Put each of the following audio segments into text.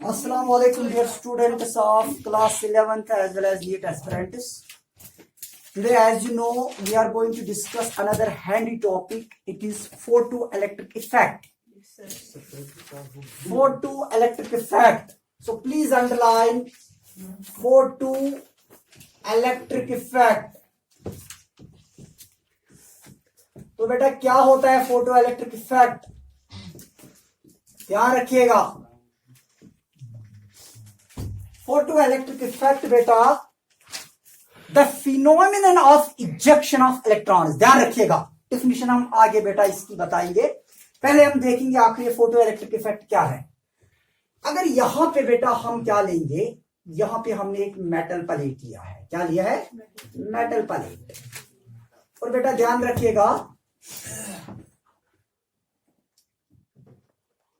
Assalamu alaikum dear students of class 11th as well as NEET aspirants. Today, as you know, we are going to discuss another handy topic. It is photoelectric effect. Photoelectric effect. So please underline photoelectric effect. तो बेटा क्या होता है photoelectric effect, ध्यान रखिएगा। Photoelectric effect बेटा the phenomenon of ejection of electrons, ध्यान रखिएगा। डेफिनेशन हम आगे बेटा इसकी बताएंगे, पहले हम देखेंगे आखिर ये फोटोइलेक्ट्रिक इफेक्ट क्या है। अगर यहां पे बेटा हम क्या लेंगे, यहां पे हमने एक मेटल प्लेट लिया है, क्या लिया है, मेटल प्लेट। और बेटा ध्यान रखिएगा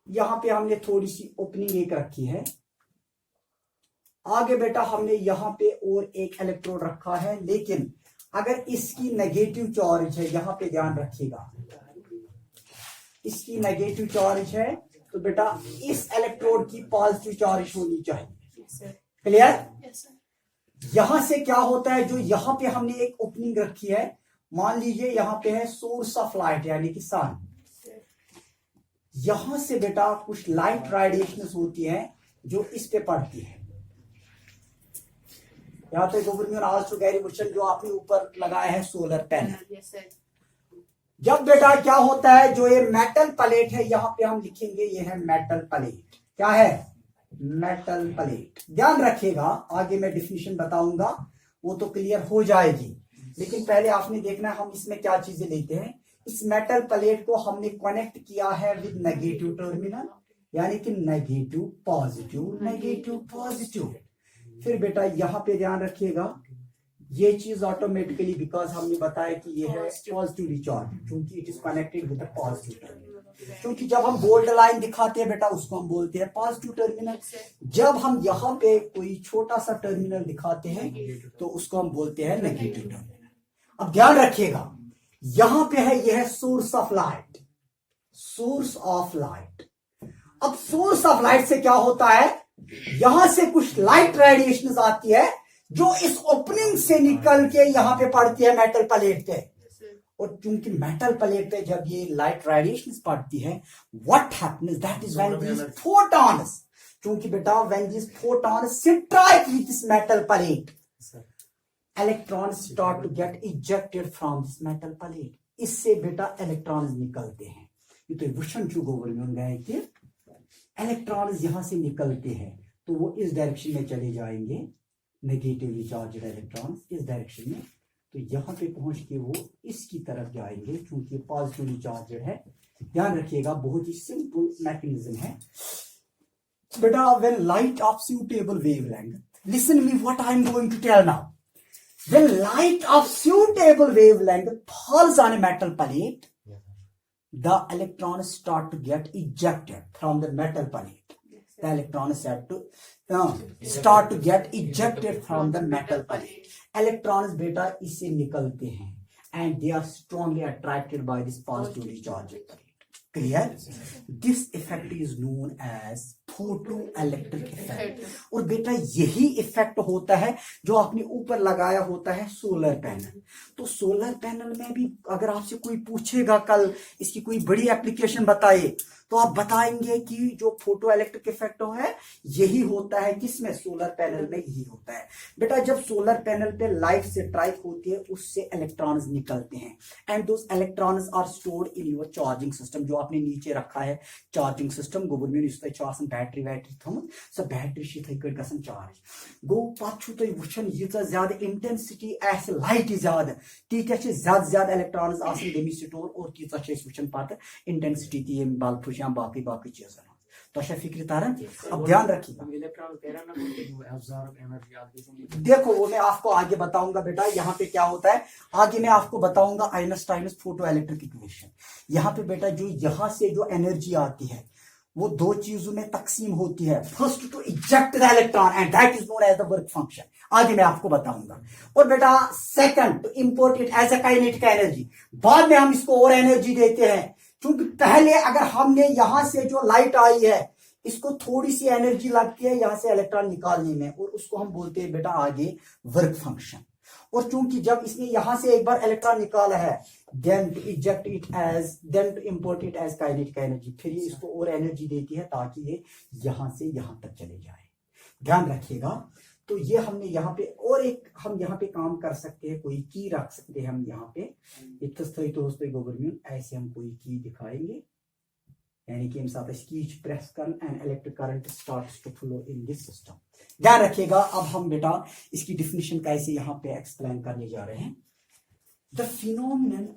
यहां पे हमने थोड़ी सी ओपनिंग एक रखी है, आगे बेटा हमने यहां पे और एक इलेक्ट्रोड रखा है। लेकिन अगर इसकी नेगेटिव चार्ज है, यहां पे ध्यान रखिएगा, इसकी नेगेटिव चार्ज है तो बेटा इस इलेक्ट्रोड की पॉजिटिव चार्ज होनी चाहिए। क्लियर? यहां से क्या होता है, जो यहां पे हमने एक ओपनिंग रखी है, मान लीजिए यहां पे है सोर्स ऑफ लाइट यानी कि सन, यहां से बेटा कुछ लाइट रेडिएशन होती है जो इस पे पड़ती है। यहाँ पे गवर्नमेंट आल्सो गैरी मिशन जो आपने ऊपर लगाया है सोलर पैनल। जब बेटा क्या होता है, जो ये मेटल प्लेट है, यहां पे हम लिखेंगे ये है मेटल प्लेट, क्या है, मेटल प्लेट। ध्यान रखिएगा, आगे मैं डिफिनेशन बताऊंगा वो तो क्लियर हो जाएगी, लेकिन पहले आपने देखना है हम इसमें क्या चीजें लेते हैं। इस मेटल प्लेट को हमने कनेक्ट किया है विद नेगेटिव टर्मिनल, यानी कि नेगेटिव पॉजिटिव, नेगेटिव पॉजिटिव। फिर बेटा यहां पे ध्यान रखिएगा, ये चीज ऑटोमेटिकली, बिकॉज हमने बताया कि ये है पॉजिटिवली चार्ज, क्योंकि it is connected with the positive terminal. क्योंकि जब हम बोल्ड लाइन दिखाते हैं बेटा उसको हम बोलते हैं पॉजिटिव टर्मिनल, जब हम यहाँ पे कोई छोटा सा टर्मिनल दिखाते हैं तो उसको हम बोलते हैं नेगेटिव टर्मिनल। अब ध्यान रखिएगा, यहां पे है यह है source of light, source of light. अब सोर्स ऑफ लाइट से क्या होता है, यहां से कुछ लाइट रेडिएशन आती है जो इस ओपनिंग से निकल के यहां पे पड़ती है मेटल प्लेट पे। और क्योंकि मेटल प्लेट पे जब ये लाइट रेडिएशन पड़ती है, what happens, that is when these photons, क्योंकि बेटा when these photons strike with this metal plate, electrons start to get ejected from this metal plate। इससे बेटा इलेक्ट्रॉन्स निकलते हैं। ये तो वुशन चू गवर्नमेंट गए कि इलेक्ट्रॉन्स यहां से निकलते हैं तो वो इस डायरेक्शन में चले जाएंगे, नेगेटिवली चार्जड इलेक्ट्रॉन्स इस डायरेक्शन में, तो यहां पे पहुंच के वो इसकी तरफ जाएंगे क्योंकि पॉजिटिवली चार्जड है। ध्यान रखिएगा, बहुत ही सिंपल मैकेनिज्म है बेटा। When light of suitable wavelength, listen me what I am going to tell now. When light of suitable wavelength falls on a metal plate, the electrons start to get ejected from the metal plate. The electrons start to get ejected from the metal plate. Electrons beta इससे निकलते हैं and they are strongly attracted by this positively charged plate. Clear? This effect is known as photoelectric effect। और बेटा यही effect होता है जो आपने ऊपर लगाया होता है सोलर पैनल। तो सोलर पैनल में भी अगर आपसे कोई पूछेगा कल इसकी कोई बड़ी एप्लीकेशन बताइए, तो आप बताएंगे कि जो फोटो इलेक्ट्रिक इफेक्ट है यही होता है, किसमें, सोलर पैनल में यही होता है। बेटा जब सोलर पैनल पे लाइट से स्ट्राइक होती है उससे इलेक्ट्रॉन्स निकलते हैं and those electrons are stored in your charging system, जो आपने नीचे रखा है चार्जिंग सिस्टम। गोवर्नमेंट इस बैटरी वैटरी थमत, सो बैटरी चार्ज गो पे वुचन यीचा ज्यादा इंटेंसिटी आसि लाइट ज्यादा, तीत ज्यादा इलेक्ट्रॉन्स दमी स्टोर और तीचा वुचन पे इंटेंसिटी ती बल्ब या बाकी बाकी चीजें तो फिक्र तारन। अब ध्यान रखिएगा, देखो वो मैं आपको आगे बताऊंगा बेटा। यहाँ पे क्या होता है आगे मैं आपको बताऊंगा, आइंस्टाइन्स फोटो इलेक्ट्रिक इक्वेशन। यहाँ पे बेटा जो यहाँ से जो एनर्जी आती है वो दो चीजों में तकसीम होती है, first to eject the electron and that is known as the work function, आगे मैं आपको बताऊंगा। और बेटा second to import it as a kinetic energy, बाद में हम इसको और एनर्जी देते हैं, क्योंकि पहले अगर हमने यहां से जो लाइट आई है इसको थोड़ी सी एनर्जी लगती है यहाँ से इलेक्ट्रॉन निकालने में, और उसको हम बोलते हैं बेटा आगे वर्क फंक्शन। और चूंकि जब इसने यहां से एक बार इलेक्ट्रॉन निकाला है, then to eject it as, then to import it as kinetic energy, फिर ये इसको और एनर्जी देती है ताकि ये यहां से यहां तक चले जाए। ध्यान रखिएगा। तो ये हमने यहाँ पे, और एक हम यहाँ पे काम कर सकते हैं, कोई की रख सकते हैं हम यहाँ पे, ऐसे हम कोई की दिखाएंगे, यानी कि साथ कीच प्रेस कर and electric current starts to flow in this system. ध्यान रखिएगा। अब हम बेटा इसकी डिफिनेशन कैसे यहाँ पे एक्सप्लेन करने जा रहे हैं। The phenomenon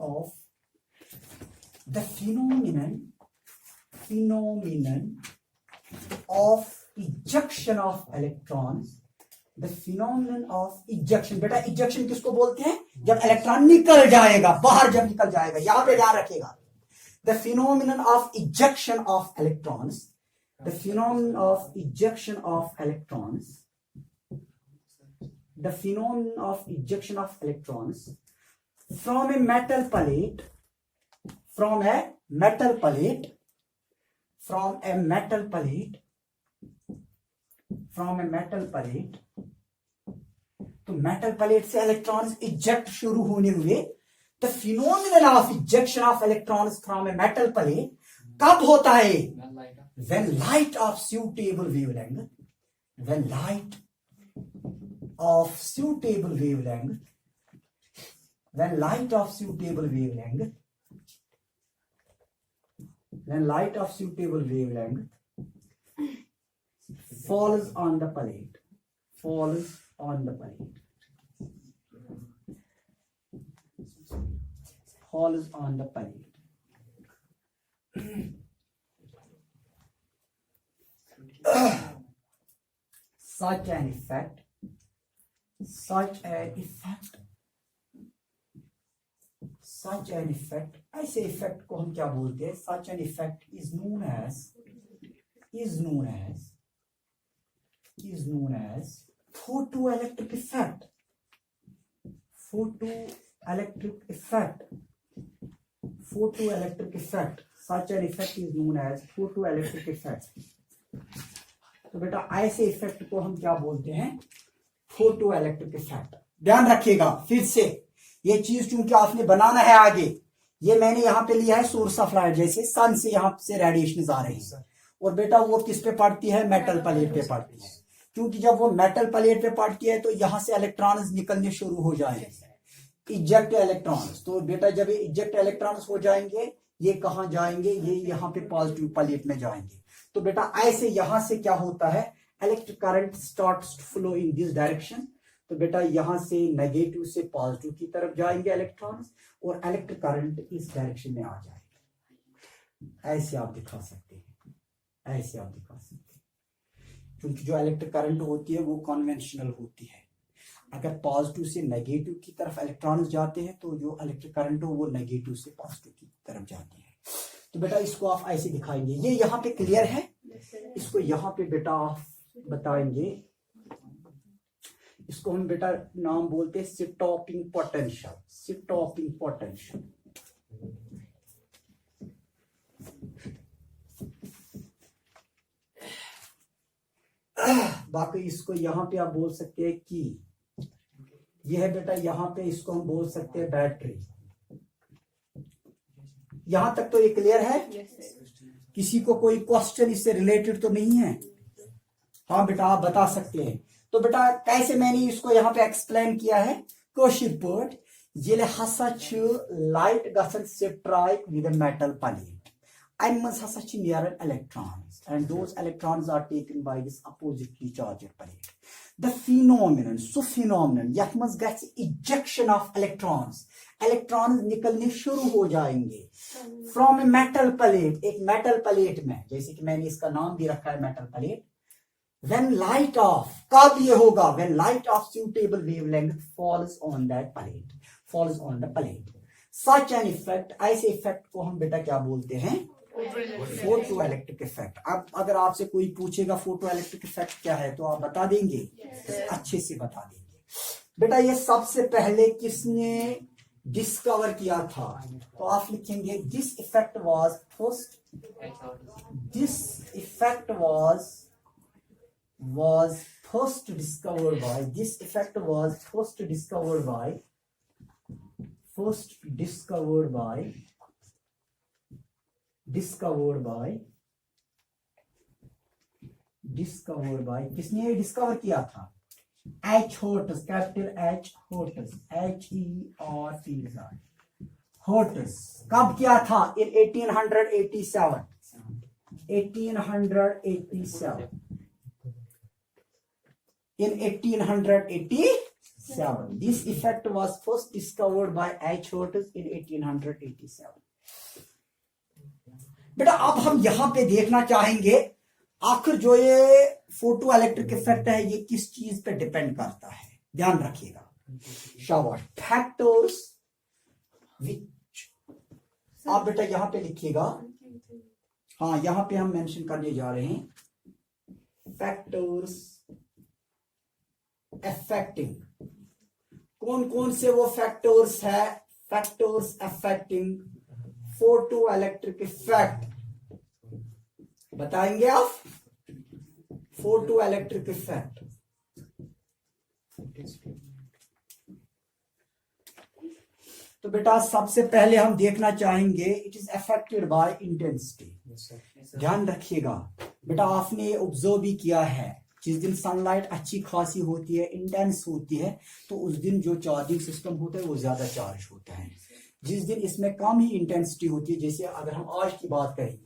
of ejection of electrons, the phenomenon of ejection. बेटा इजेक्शन किसको बोलते हैं? जब इलेक्ट्रॉन निकल जाएगा बाहर, जब निकल जाएगा, यहां पे ध्यान रखिएगा। The phenomenon of ejection of electrons, the phenomenon of ejection of electrons, the phenomenon of ejection of electrons from a metal plate, from a metal plate, from a metal plate, from a metal plate, तो metal plate से electrons eject शुरू होने हुए। The phenomenon of ejection of electrons from a metal plate कब होता है? When light of suitable wavelength, when light of suitable wavelength, when light of suitable wavelength, when light of suitable wavelength falls on the plate, falls on the plate, falls on the plate. Such an effect, ऐसे effect को हम क्या बोलते हैं? Such an effect is known as photoelectric effect. Photoelectric effect. Such an effect is known as photoelectric effect. तो बेटा ऐसे effect को हम क्या बोलते हैं? Photoelectric effect. ध्यान रखिएगा। फिर से ये चीज चूंकि आपने बनाना है आगे, ये मैंने यहाँ पे लिया है सोर्स ऑफ लाइट, जैसे सन से यहाँ से रेडिएशन आ रही है, और बेटा वो किस पे पड़ती है? मेटल प्लेट पे पड़ती है। क्योंकि जब वो मेटल प्लेट पे पड़ती है तो यहाँ से इलेक्ट्रॉन्स निकलने शुरू हो जाएंगे, इजेक्ट इलेक्ट्रॉन्स। तो बेटा जब ये इजेक्ट इलेक्ट्रॉन्स हो जाएंगे, ये कहाँ जाएंगे? ये यहाँ पे पॉजिटिव प्लेट में जाएंगे। तो बेटा ऐसे यहां से क्या होता है? Electric current starts to flow in this direction. तो बेटा यहां से नेगेटिव से पॉजिटिव की तरफ जाएंगे इलेक्ट्रॉन्स, और इलेक्ट्रिक करंट इस डायरेक्शन में आ जाएगा। ऐसे आप दिखा सकते हैं, ऐसे आप दिखा सकते हैं। क्योंकि जो इलेक्ट्रिक करंट होती है वो कन्वेंशनल होती है। अगर पॉजिटिव से नेगेटिव की तरफ इलेक्ट्रॉन्स जाते हैं तो जो इलेक्ट्रिक करंट हो वो नेगेटिव से पॉजिटिव की तरफ जाती है। तो बेटा इसको आप ऐसे दिखाएंगे। ये यहाँ पे क्लियर है? इसको यहाँ पे बेटा आप बताएंगे, इसको हम बेटा नाम बोलते हैं स्टॉपिंग पोटेंशियल। Stopping potential. बाकी इसको यहाँ पे आप बोल सकते हैं कि ये है बेटा, यहाँ पे इसको हम बोल सकते हैं बैटरी। यहां तक तो ये क्लियर है? किसी को कोई क्वेश्चन इससे रिलेटेड तो नहीं है? हाँ बेटा आप बता सकते हैं। तो बेटा कैसे मैंने इसको यहाँ पे एक्सप्लेन किया है? कोशिश पॉट ये हसा लाइट गसन स्ट्राइक विद मेटल प्लेट, अम मज हसा नेरन electrons, and those electrons are taken by this oppositely charged plate. The phenomenon, so phenomenon यथ मज गछ इजेक्शन ऑफ इलेक्ट्रॉन्स, इलेक्ट्रॉन्स निकलने शुरू हो जाएंगे फ्रॉम ए मेटल प्लेट, एक मेटल प्लेट में, जैसे कि मैंने इसका नाम भी रखा है metal plate. When light of, कब ये होगा? When light of suitable wavelength falls on that plate, falls on the plate. Such an effect, ऐसे इफेक्ट को हम बेटा क्या बोलते हैं? Photo electric effect. अब अगर आपसे कोई पूछेगा फोटो इलेक्ट्रिक इफेक्ट क्या है, तो आप बता देंगे? अच्छे से बता देंगे। बेटा ये सबसे पहले किसने डिस्कवर किया था, तो आप लिखेंगे this effect was first, this effect was first discovered by, this effect was first discovered by किसने डिस्कवर किया था? H. Hertz, capital H Hertz, HERTZ, Hertz। कब किया था? In 1887। In 1887, this effect was first discovered by H. Hertz in 1887। बेटा अब हम यहां पे देखना चाहेंगे आखिर जो ये फोटो इलेक्ट्रिक इफेक्ट है ये किस चीज पे डिपेंड करता है। ध्यान रखिएगा, शाबाश। फैक्टर्स विच, आप बेटा यहां पे लिखिएगा, हाँ यहां पे हम मेंशन करने जा रहे हैं फैक्टर्स अफेक्टिंग। कौन कौन से वो फैक्टर्स है? Factors affecting photo electric effect बताएंगे आप। फोटो इलेक्ट्रिक इफेक्ट, तो बेटा सबसे पहले हम देखना चाहेंगे it is affected bye intensity. ध्यान रखिएगा बेटा, आपने ऑब्जर्व भी किया है जिस दिन सनलाइट अच्छी खासी होती है, इंटेंस होती है, तो उस दिन जो चार्जिंग सिस्टम होता है वो ज्यादा चार्ज होता है। जिस दिन इसमें कम ही इंटेंसिटी होती है, जैसे अगर हम आज की बात करेंगे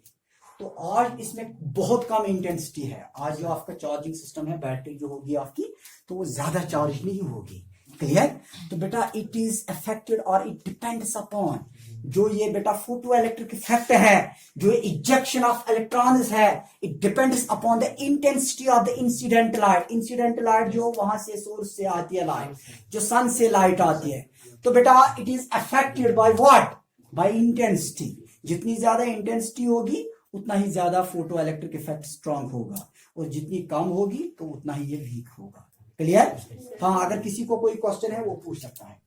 तो आज इसमें बहुत कम इंटेंसिटी है। आज जो आपका चार्जिंग सिस्टम है, बैटरी जो होगी आपकी, तो वो ज्यादा चार्ज नहीं होगी। क्लियर? तो बेटा इट इज अफेक्टेड और इट डिपेंड्स अपॉन जो ये बेटा फोटो इलेक्ट्रिक इफेक्ट है, जो इजेक्शन ऑफ इलेक्ट्रॉन्स है, it depends upon the intensity of the incident light. Incident light जो वहां से सोर्स से आती है, लाइट जो सन से लाइट आती है, तो बेटा it is affected by what? By intensity. जितनी ज्यादा इंटेंसिटी होगी उतना ही ज्यादा फोटो इलेक्ट्रिक इफेक्ट स्ट्रांग होगा, और जितनी कम होगी तो उतना ही ये वीक होगा। क्लियर? हाँ, अगर किसी को कोई क्वेश्चन है वो पूछ सकता है।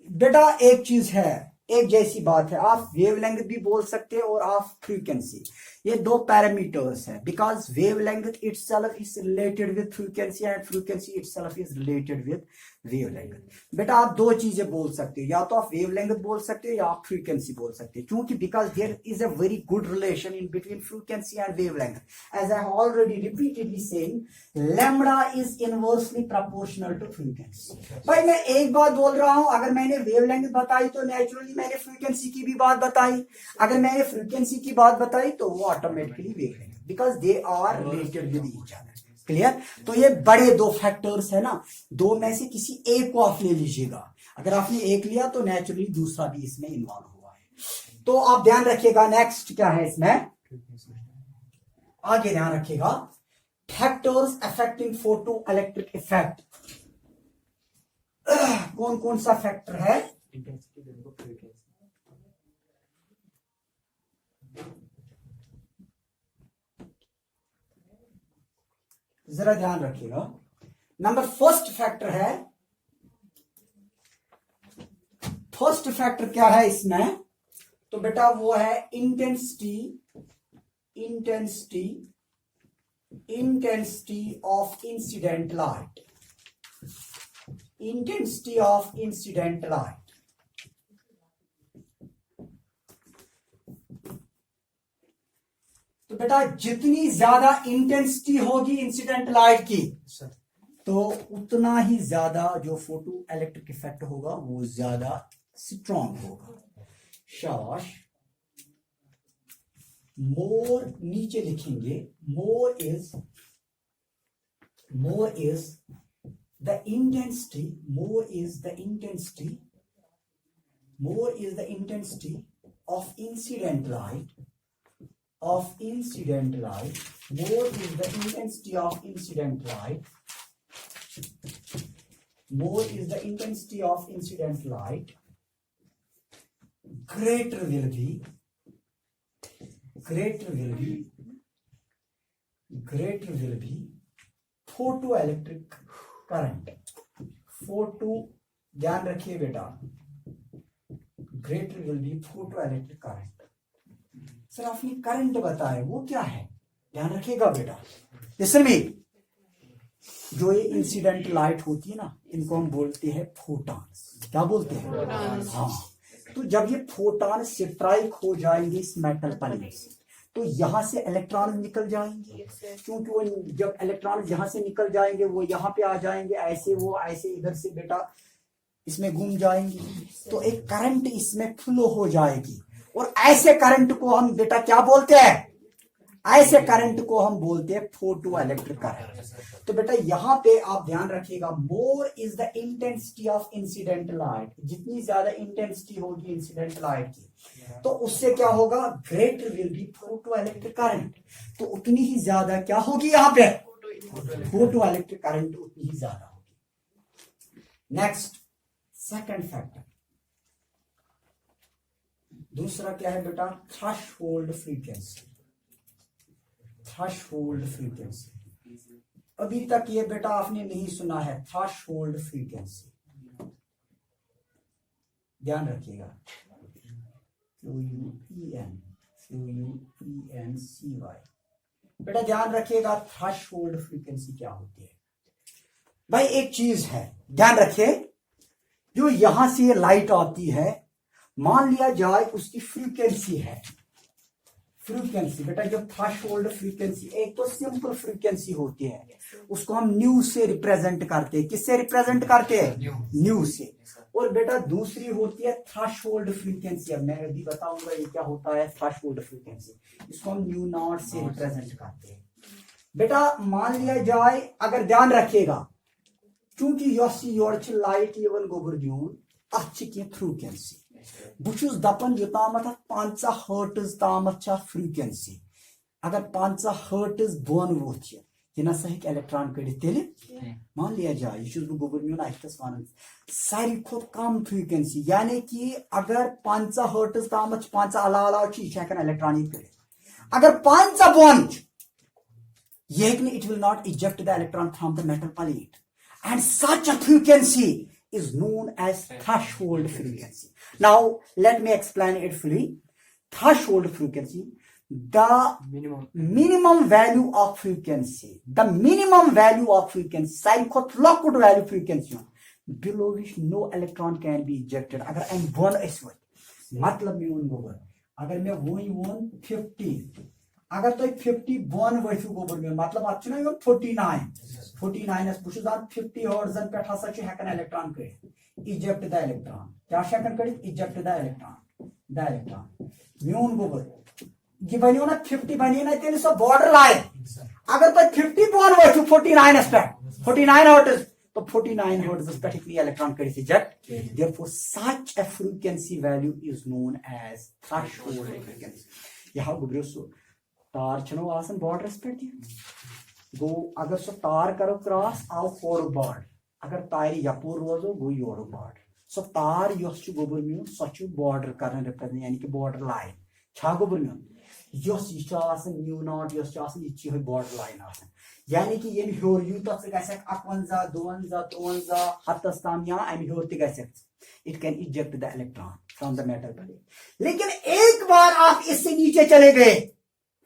बेटा एक चीज है, एक जैसी बात है, आप वेवलेंथ भी बोल सकते हैं और आप फ्रीक्वेंसी, ये दो पैरामीटर्स है, because wavelength itself is related with frequency and frequency itself is related with wavelength. बेटा आप दो चीजें बोल सकते हो, या तो आप वेवलेंथ बोल सकते हो या आप फ्रीक्वेंसी बोल सकते हो, क्योंकि because there is a very good relation in between frequency and wavelength. As I have already repeatedly saying, lambda is inversely proportional to frequency. भाई मैं एक बात बोल रहा हूं, अगर मैंने वेवलेंथ बताई तो नेचुरली मैंने फ्रीक्वेंसी की भी बात बताई, अगर मैंने फ्रीक्वेंसी की बात बताई तो वो automatically wavelength, because they are related with each other. Clear? तो ये बड़े दो फैक्टर्स है ना, दो में से किसी एक को आप ले लीजिएगा। अगर आपने एक लिया तो नेचुरली दूसरा भी इसमें इन्वॉल्व हुआ है। तो आप ध्यान रखिएगा, नेक्स्ट क्या है इसमें, आगे ध्यान रखिएगा, factors affecting photo electric effect. कौन कौन सा फैक्टर है? जरा ध्यान रखिएगा। नंबर फर्स्ट फैक्टर है, फर्स्ट फैक्टर क्या है इसमें? तो बेटा वो है intensity, intensity, intensity of incident light, intensity of incident light. तो बेटा जितनी ज्यादा इंटेंसिटी होगी इंसिडेंट लाइट की, तो उतना ही ज्यादा जो फोटो इलेक्ट्रिक इफेक्ट होगा वो ज्यादा स्ट्रॉन्ग होगा। शाबाश। मोर नीचे लिखेंगे, more is the intensity, more is the intensity, more is the intensity of incident light, of incident light, more is the intensity of incident light, more is the intensity of incident light, greater will be photoelectric current, photo, ध्यान रखिए बेटा, greater will be photo electric current. Sir आपने current बताया, वो क्या है? ध्यान रखिएगा बेटा, लिसन मी। जो ये इंसिडेंट लाइट होती है ना, इनको हम बोलते हैं फोटॉन्स। क्या बोलते हैं? हाँ। तो जब ये फोटॉन स्ट्राइक हो जाएंगे इस मेटल प्लेट से, तो यहां से इलेक्ट्रॉन निकल जाएंगे, क्योंकि वो जब इलेक्ट्रॉन यहां से निकल जाएंगे वो यहाँ पे आ जाएंगे, ऐसे वो ऐसे इधर से बेटा इसमें घूम जाएंगे, तो एक करंट इसमें फ्लो हो जाएगी। और ऐसे करंट को हम बेटा क्या बोलते हैं? ऐसे करंट को हम बोलते हैं फोटो इलेक्ट्रिक करंट। तो बेटा यहां पे आप ध्यान रखिएगा, more is the intensity of incident light. जितनी ज्यादा इंटेंसिटी होगी इंसिडेंट लाइट की, तो उससे क्या होगा? Greater will be photo electric current. तो उतनी ही ज्यादा क्या होगी यहाँ पे? फोटो इलेक्ट्रिक करंट उतनी ही ज्यादा होगी। नेक्स्ट, सेकंड फैक्टर, दूसरा क्या है बेटा? Threshold frequency. थ्रेशोल्ड फ्रीक्वेंसी अभी तक ये बेटा आपने नहीं सुना है, थ्रेशोल्ड फ्रीक्वेंसी। ध्यान रखिएगा, QUENCY। बेटा ध्यान रखिएगा, थ्रेशोल्ड फ्रीक्वेंसी क्या होती है? भाई एक चीज है, ध्यान रखिए, जो यहां से ये लाइट आती है, मान लिया जाए उसकी फ्रीक्वेंसी है। फ्रीक्वेंसी बेटा, जब थ्रेशोल्ड फ्रीक्वेंसी, एक तो सिंपल फ्रीक्वेंसी होती है, उसको हम न्यू से रिप्रेजेंट करते हैं। किससे रिप्रेजेंट करते हैं? न्यू से। और बेटा दूसरी होती है थ्रेशोल्ड फ्रीक्वेंसी। अब मैं अभी बताऊंगा ये क्या होता है थ्रेशोल्ड फ्रीक्वेंसी। इसको हम न्यू नॉट से रिप्रेजेंट करते हैं। बेटा मान लिया जाए, अगर ध्यान रखिएगा, चूंकि योर लाइट यवन गोबर दियोन अच्छी फ्रीक्वेंसी, बुछुस दपन योतामत 5 हर्ट्ज तामत फ्रीक्वेंसी। अगर 5 हर्ट्ज बोन वोत यह ना हेक इलेक्ट्रॉन कड़ित तेल। मान लिया जाए यह गोबर म्यून अतस वन सारी खुद कम फ्रीक्वेंसी, यानी कि अगर 5 हर्ट्ज तामत 5 अलाव यह इलेक्ट्रॉन कड़ित। अगर 5 बोन यह it will not eject the electron from the metal plate, and such a frequency is known as threshold frequency. Now let me explain it fully. Threshold frequency, the minimum value of frequency, the minimum value of frequency, सारी खुद locked value frequency below which no electron can be ejected. अगर I'm one ऐसे मतलब मैं उन गोबर, अगर मैं वन 50, अगर तो 50 बोन वथु गोबर में मतलब अच्छे ना 49 बुश 50 हर्ट्जन पे हसा हेकन इलेक्ट्रॉन कर इजेक्ट द इलेक्ट्रॉन। क्या हेकन कर? इजेक्ट द इलेक्ट्रॉन म्यून गोबर ये बनियो ना 50 बनिए ना तेल सो बॉर्डर लाइन। अगर तो 50 बोन वथु 49 पे 49 हर्ट्ज, तो 49 हर्ट्ज पे हिकनी इलेक्ट्रॉन कर eject. Therefore such a frequency value is known as threshold frequency. यहां गुबरियो सो तार छनो आसन बॉर्डरस पे गो, अगर सो तार करो क्रॉस आओ फोर बॉर्ड, अगर तार यपोर रोजो गो योर बॉर्ड। सो तार योस गोबर म्यून सो बॉर्डर कर रिप्रेजेंट, यानी कि बॉर्डर लाइन छा गोबर म्यून योस म्यू नॉट योस यह बॉर्डर लाइन आसन, यानी कि ये ह्योर यूत 51 52 53 हतस ताम या अम ह्योर त गए, it can eject the electron from the metal plate. लेकिन एक बार आप इससे नीचे चले गए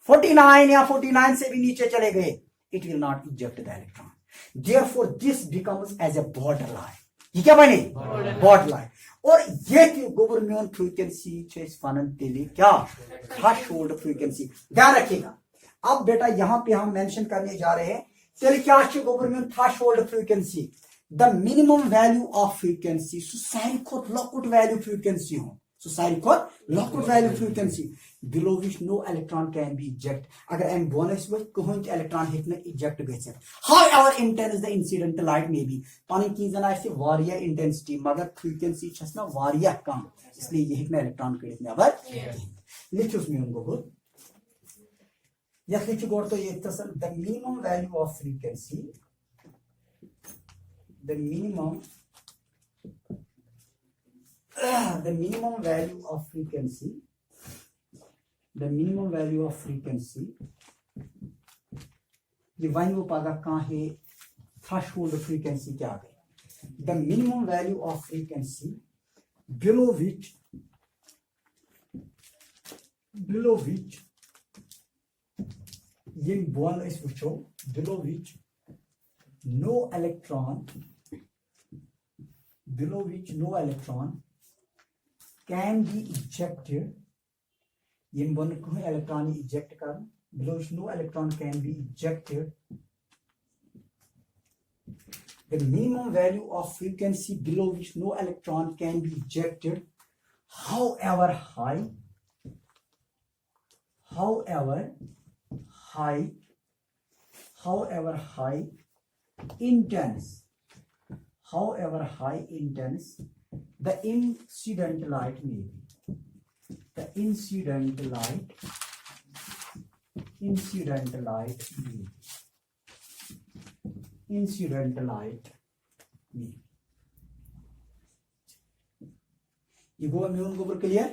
49 या 49 से भी नीचे चले गए, it will not eject the electron. Therefore, this becomes as a borderline. ये क्या बने? Borderline. और ये गोबर म्यून फ्रीक्वेंसी फनन तेली क्या? Threshold frequency. ध्यान रखिएगा। अब बेटा यहाँ पे हम मेंशन करने जा रहे हैं तेली क्या गोबर म्यून threshold frequency, the minimum value of frequency. So सारी खुद लॉकड वैल्यू फ्रीक्वेंसी हो, सो सारी खुद लॉकड value frequency below which no electron can be eject. अगर M bonus with कहीं के इलेक्ट्रॉन हिट में इजेक्ट गए। However intense the incident light may be, पानी की जना ऐसे वारिया इंटेंसिटी मगर फ्रीक्वेंसी छस ना वारिया कम, इसलिए ये हिट में इलेक्ट्रॉन कड़ित ने अबर लिखियो उसमें उनको बहुत यह लिखियो गोर तो ये तसन the minimum value of frequency, the minimum value of frequency, the minimum value of frequency, ये वन वो पागा कहाँ है थ्रेशोल्ड फ्रीक्वेंसी क्या गई। the minimum value of frequency below which yin bond is wucho, below which no electron can be ejected. yin bond ko electron eject kar, below which no electron can be ejected. The minimum value of frequency below which no electron can be ejected, however high, intense, the incident light may be. The incident light me. ये गो म्यून गोबर clear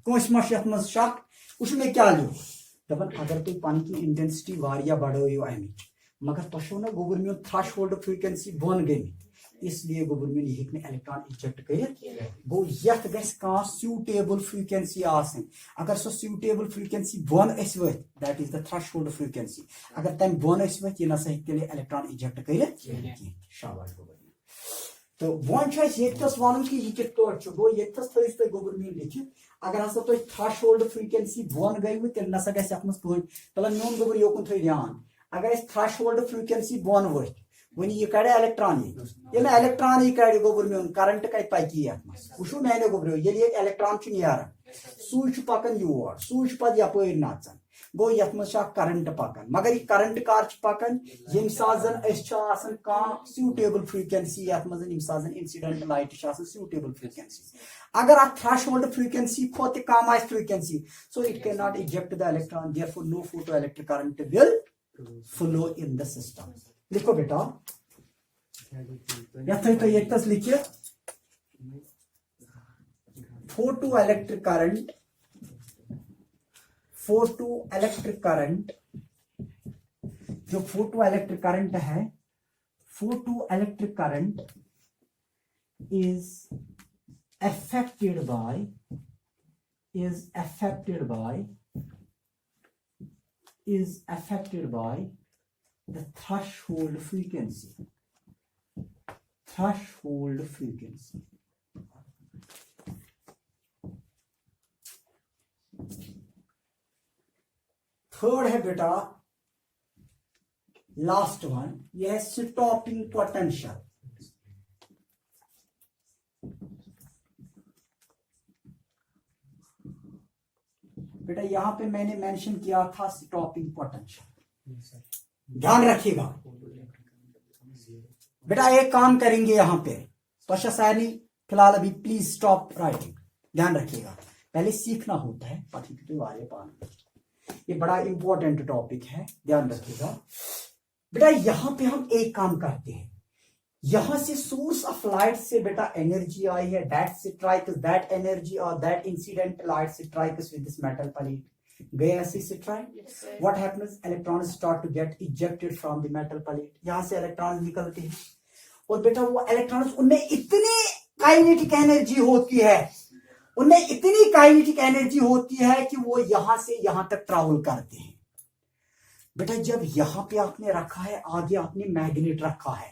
कोश मशत मज शक उसमें क्या लियो दबन अगर तुम पानी की इंटेंसिटी वारिया बढ़ो अमिच मगर तशो ना गोबर म्यून थ्रेशोल्ड फ्रीक्वेंसी बन गई इसलिए गोबर म्यून ये हेकने इलेक्ट्रॉन इजेक्ट कर गो यथ गस का सूटेबल फ्रीक्वेंसी आसन अगर सो सूटेबल फ्रीक्वेंसी बन असव that is the threshold frequency अगर तम बन असव ये ना सही के लिए इलेक्ट्रॉन इजेक्ट कर शाबाश गोबर तो वन ये वन कि यह कत गो ये थो गोबर म्यून लिखित अगर हसा तुम थ्रेशोल्ड फ्रीक्वेंसी बन गई तेल ना गस कहें म्यून गोबर योकुन थो ध्यान अगर थ्रेशोल्ड फ्रीक्वेंसी बन वथ वन यह कड़े इलेक्ट्रॉन ये इलेक्ट्रॉन कड़ गोबर म्यून करंट कत पकि वो मैंने गोबर ये इलेक्ट्रॉन नारान सूच पकान योर सूच पे यप नचान गो ये करंट पकान मगर यह करंट कर पकान ये जन सूटेबल फ्रीक्वेंसी ये इंसिडेंट लाइट सूटेबल फ्रीक्वेंसी अगर अ थ्रेशोल्ड फ्रीक्वेंसी खो कम frequency so it can not eject the electron therefore no photo electric current will flow in the system लिखो बेटा तो ये लिखिए फोटो इलेक्ट्रिक करंट जो फोटो इलेक्ट्रिक करंट है photo electric current is affected by the threshold frequency. Third है बेटा last one, यह है स्टॉपिंग पोटेंशियल। बेटा यहां पे मैंने मेंशन किया था स्टॉपिंग पोटेंशियल, ध्यान रखिएगा बेटा। एक काम करेंगे यहां पे पशा सारी फिलहाल अभी प्लीज स्टॉप राइटिंग, ध्यान रखिएगा। पहले सीखना होता है पति तो वाले पान, ये बड़ा इंपॉर्टेंट टॉपिक है, ध्यान रखिएगा बेटा। यहां पे हम एक काम करते हैं, यहां से सोर्स ऑफ लाइट से बेटा एनर्जी आई है, दैट स्ट्राइक्स दैट एनर्जी और that incident light strikes with this metal plate. गया ऐसे strike, what happens, electrons start to get ejected from the metal plate. यहां से इलेक्ट्रॉन्स निकलते हैं और बेटा वो इलेक्ट्रॉन्स, उनमें इतनी काइनेटिक एनर्जी होती है, उनमें इतनी काइनेटिक एनर्जी होती है कि वो यहां से यहां तक ट्रैवल करते हैं। बेटा जब यहां पे आपने रखा है, आगे आपने मैग्नेट रखा है,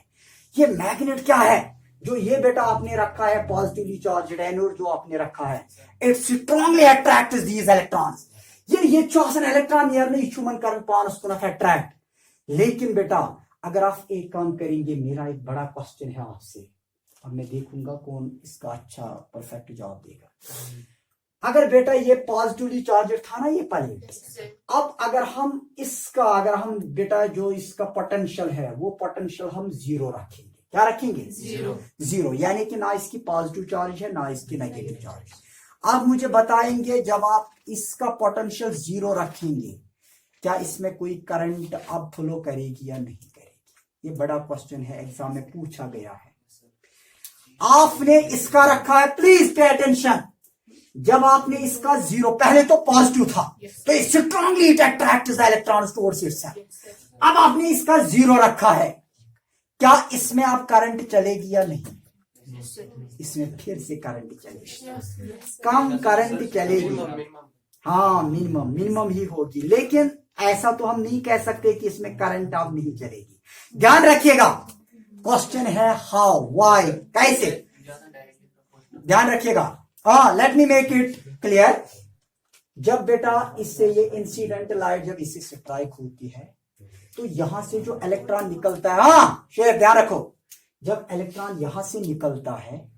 ये मैग्नेट क्या है जो ये बेटा आपने रखा है पॉजिटिवली चार्ज्ड एनोड जो आपने रखा है, it strongly attracts these electrons. ये चौसन इलेक्ट्रॉन यार नहीं छुमन कर पानस कुन अट्रैक्ट। लेकिन बेटा अगर आप एक काम करेंगे, मेरा एक बड़ा क्वेश्चन है आपसे, अब मैं देखूंगा कौन इसका अच्छा परफेक्ट जवाब देगा। अगर बेटा ये पॉजिटिवली चार्ज था ना ये प्लेट, अब अगर हम बेटा जो इसका पोटेंशियल है वो पोटेंशियल हम जीरो रखेंगे। क्या रखेंगे? जीरो, यानी कि ना इसकी पॉजिटिव चार्ज है ना इसकी नेगेटिव चार्ज। अब मुझे बताएंगे जब आप इसका पोटेंशियल जीरो रखेंगे क्या इसमें कोई करंट अब फ्लो करेगी या नहीं करेगी? ये बड़ा क्वेश्चन है, एग्जाम में पूछा गया है। आपने इसका रखा है, प्लीज पे अटेंशन, जब आपने इसका जीरो, पहले तो पॉजिटिव था तो strongly it attracts the electrons towards itself. अब आपने इसका जीरो रखा है, क्या इसमें आप करंट चलेगी या नहीं? इसमें फिर से करंट चलेगी, कम करंट चलेगी, हाँ मिनिमम ही होगी, लेकिन ऐसा तो हम नहीं कह सकते कि इसमें करंट अब नहीं चलेगी। ध्यान रखिएगा, क्वेश्चन है हाउ, व्हाई, कैसे, ध्यान रखिएगा। Let me make it clear. जब बेटा इससे ये इंसिडेंट लाइट जब इससे स्ट्राइक होती है तो यहां से जो इलेक्ट्रॉन निकलता है, हाँ शेर ध्यान रखो, जब इलेक्ट्रॉन यहां से निकलता है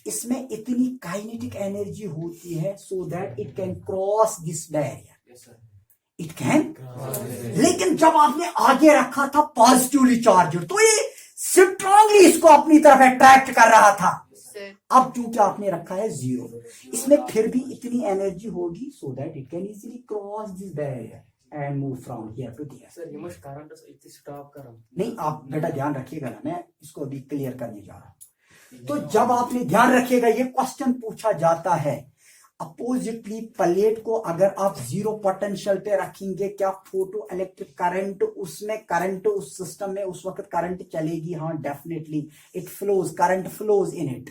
इसमें इतनी काइनेटिक एनर्जी होती है सो that it can cross this barrier, it can. लेकिन जब आपने आगे रखा था पॉजिटिवली चार्ज तो ये स्ट्रांगली इसको अपनी तरफ अट्रैक्ट कर रहा था। अब चूंकि आपने रखा है 0, इसमें फिर भी इतनी एनर्जी होगी so that it can easily cross this barrier and move from here to here. Sir, you must current stop करो। नहीं, आप बेटा ध्यान रखिएगा ना, मैं इसको अभी क्लियर करने जा रहा हूं। तो जब आपने ध्यान रखिएगा, ये क्वेश्चन पूछा जाता है अपोजिटली प्लेट को अगर आप 0 पोटेंशियल पे रखेंगे, क्या फोटो इलेक्ट्रिक करंट उसमें, करंट उस सिस्टम में उस वक्त करंट चलेगी? हाँ definitely, it flows, current flows in it.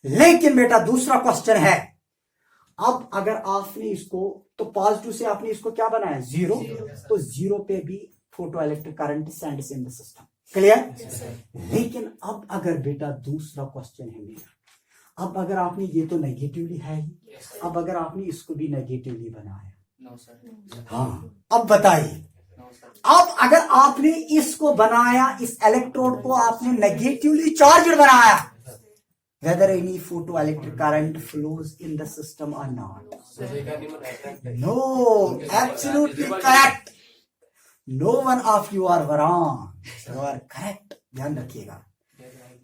लेकिन बेटा दूसरा क्वेश्चन है, अब अगर आपने इसको, तो पॉजिटिव से आपने इसको क्या बनाया 0, तो 0 पे भी photo electric current sends in the system, clear. लेकिन अब अगर बेटा दूसरा क्वेश्चन है मेरा, अब अगर आपने, ये तो नेगेटिवली है ही, अब अगर आपने इसको भी नेगेटिवली बनाया, हाँ अब बताइए, अब अगर आपने इसको बनाया, इस इलेक्ट्रोड को आपने नेगेटिवली चार्ज बनाया, whether any photoelectric current flows in the system or not? No, absolutely correct. No one of you are wrong. You are correct. ध्यान रखिएगा।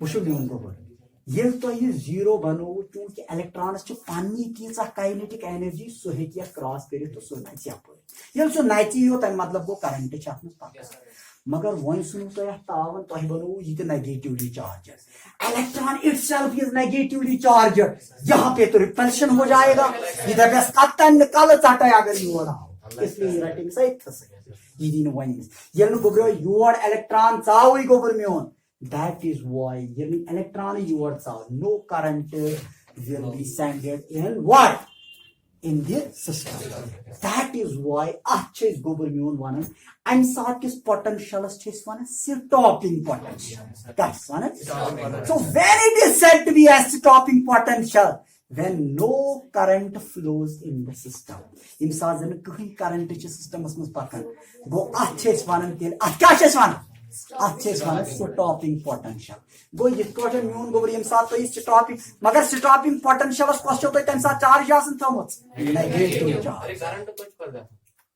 पुशो भी उनको बोल, ये तो ये 0 बनो चूंकि इलेक्ट्रॉन्स जो पानी की काइनेटिक एनर्जी सो है कि क्रॉस करे तो सो नाची आप ये सो नाची हो तम मतलब वो करंट छ आत्मस पास, मगर वन सुनो तो यह तावन तो ही बनो ये negatively charge, electron itself is negatively charge, यहाँ पे तो रिपल्शन हो जाएगा, इधर बस कतन निकाल चाटा अगर ये हो रहा, इसलिए राइटिंग सही थसे ये दिन वन ये नु गोब्रो योर इलेक्ट्रॉन चाव ही गोबर में होन, that is why ये इलेक्ट्रॉन योर चाव, no current will be sent in what, in the system. That is why अच्छे इस गोबर में होन वन and साथ किस potentials छे one stopping potential, that's one. So when it is said to be a stopping potential, when no current flows in the system, इन साथ जन कहीं current चे system में पकन गो अच्छे इस वन तेल क्या छे वन अच्छे इस वन stopping potential गो ये कोटे म्यून गोबर इन साथ तो इस stopping, मगर stopping potential उस क्वेश्चन तो इतने साथ चार्ज आसन थमोच नेगेटिव चार्ज, करंट कुछ कर दे,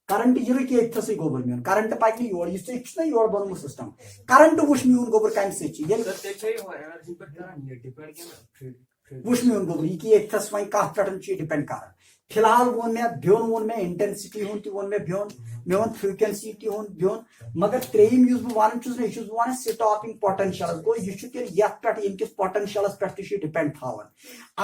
करंट ये कि एक थसे गोबर में करंट पाइक नहीं योर इससे इतना योर बनमु सिस्टम करंट वुश म्यून गोबर काइम से ची ये सर ते हो एनर्जी पर करंट ये डिपेंड के वुश म्यून गोबर की एक थस वही का पैटर्न ची डिपेंड कर, फिलहाल वन में ब्योन वन में इंटेंसिटी होन ती वन में ब्योन में फ्रीक्वेंसी ती होन ब्योन, मगर त्रेम यूज वन चुज नहीं चुज वन स्टॉपिंग पोटेंशियल गो ये छु के यत पेट इनकिस पोटेंशियलस पेट ती डिपेंड थावन,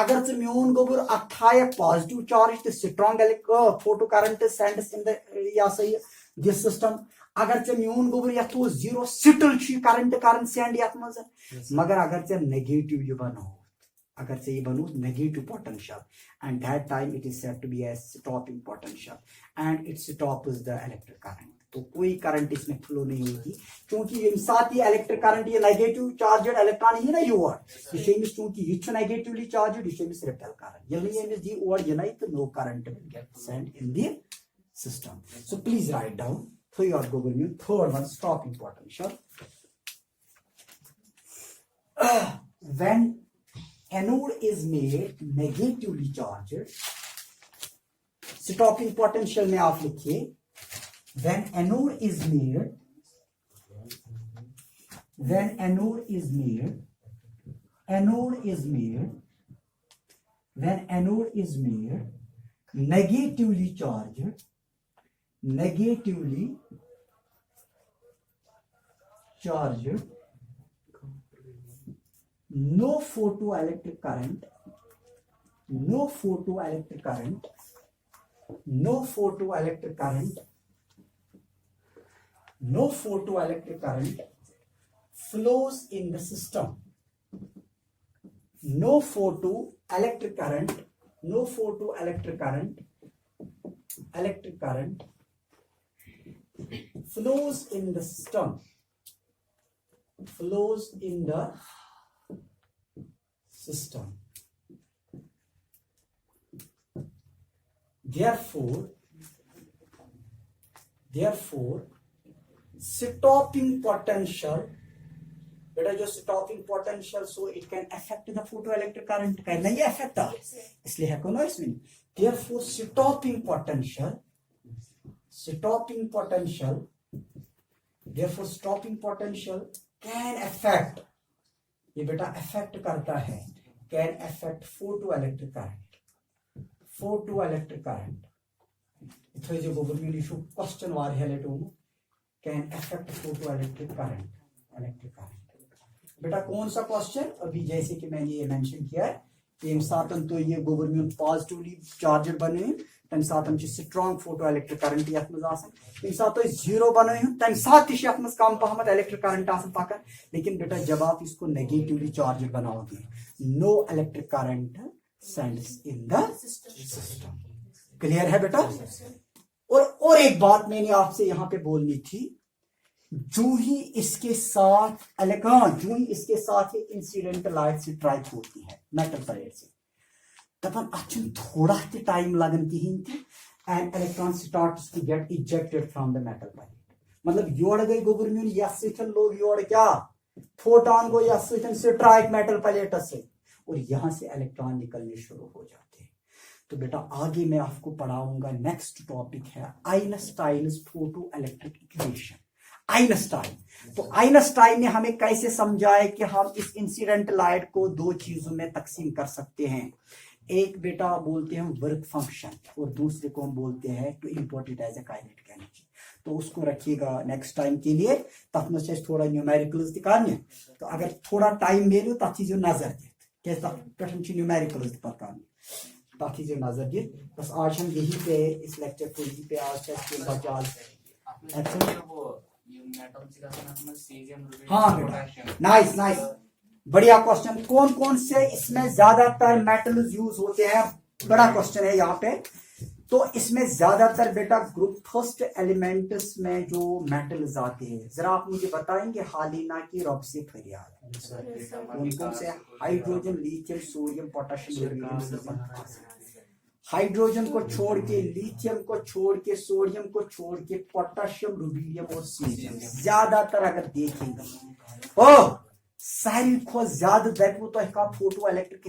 अगर से म्यून गोबर अठाया positive charge the strong electric photo current sends in the या सही दिस सिस्टम, अगर से म्यून गोबर या तो 0 सिटल छि करंट सेंड यत मज, मगर अगर से नेगेटिव ये बनो, अगर से ये बनू negative potential and that time it is said to be as stopping potential and it stops the electric current, तो कोई करंट इसमें फ्लो नहीं होगी क्योंकि ये साथ ही इलेक्ट्रिक करंट ये नेगेटिव चार्जड इलेक्ट्रॉन ही ना योर ये चूंकि ये नेगेटिवली चार्जड ये रिपेल करंट ये नहीं है दी और ये नहीं तो no current will get send in the system. So please write down for your government third one stopping potential. When anode is made negatively charged, stopping potential में आप लिखिए when anode is made negatively charged, no photoelectric current flows in the system. No photoelectric current flows in the system, therefore stopping potential, बेटा जो stopping potential, so it can affect the photoelectric current, करना ये affect था, इसलिए है कोनो इसमें. Therefore stopping potential can affect, ये बेटा affect करता है, can affect photoelectric current. इथो जो गवर्नमेंट इशू क्वेश्चन वार है लेटो can affect photoelectric current. बेटा कौन सा क्वेश्चन, अभी जैसे कि मैंने ये मेंशन किया है कि इन सातन तो ये गवर्नमेंट पॉजिटिवली चार्जर बने तम सातन ची स्ट्रांग फोटोइलेक्ट्रिक करंट यथ मज आसन, इन सात तो जीरो बने तम सात ती यथ मज कम पहमत इलेक्ट्रिक करंट आसन पकन. लेकिन बेटा जब आप इसको नेगेटिवली चार्जर बनाओगे, no electric current sends in the system. Clear है बेटा. और एक बात मैंने आपसे यहां पे बोलनी थी, जो ही इसके साथ इंसिडेंट लाइट स्ट्राइक होती है मेटल प्लेट से, तब अच्छी थोड़ा टाइम लगन कहें and electron starts to get ejected from the metal plate. मतलब योड़ गई गोबरम्यून यथ लोग योड़ क्या फोटॉन गो यथ स्ट्राइक मेटल प्लेट से, और यहां से इलेक्ट्रॉन निकलने शुरू हो जाते हैं. तो बेटा आगे मैं आपको पढ़ाऊंगा, नेक्स्ट टॉपिक है Einstein's photo electric equation. Einstein, तो आइंस्टाइन ने हमें कैसे समझाया कि हम इस इंसिडेंट लाइट को दो चीजों में तकसीम कर सकते हैं. एक बेटा बोलते हैं वर्क फंक्शन, और दूसरे को हम बोलते हैं to import it as a kinetic energy. तो उसको रखिएगा नेक्स्ट टाइम के लिए. तथ मे थोड़ा न्यूमेरिकल्स दिखाने, तो अगर थोड़ा टाइम मिलो तथ चीज नजर दित क्या पे न्यूमेरिकल्स दिखाने, तथ चीज नजर दित. बस आज हम यही पे इस लेक्चर को यही पे आज हाँ नाइस बढ़िया क्वेश्चन. कौन कौन से इसमें ज्यादातर मेटल्स यूज होते हैं, बड़ा क्वेश्चन है यहाँ पे. तो इसमें ज्यादातर बेटा ग्रुप फर्स्ट एलिमेंट्स में जो मेटल्स आते हैं, जरा आप मुझे बताएंगे हालिना की रब से फरियाद. कौन कौन से? Hydrogen, lithium, sodium, potassium. Hydrogen को छोड़ के, लिथियम को छोड़ के, सोडियम को छोड़ के, पोटेशियम, रुबिडियम और सीजियम ज्यादातर अगर देखेंगे. ओ सारी खो ज्यादा दर्पो तो फोटो इलेक्ट्रिक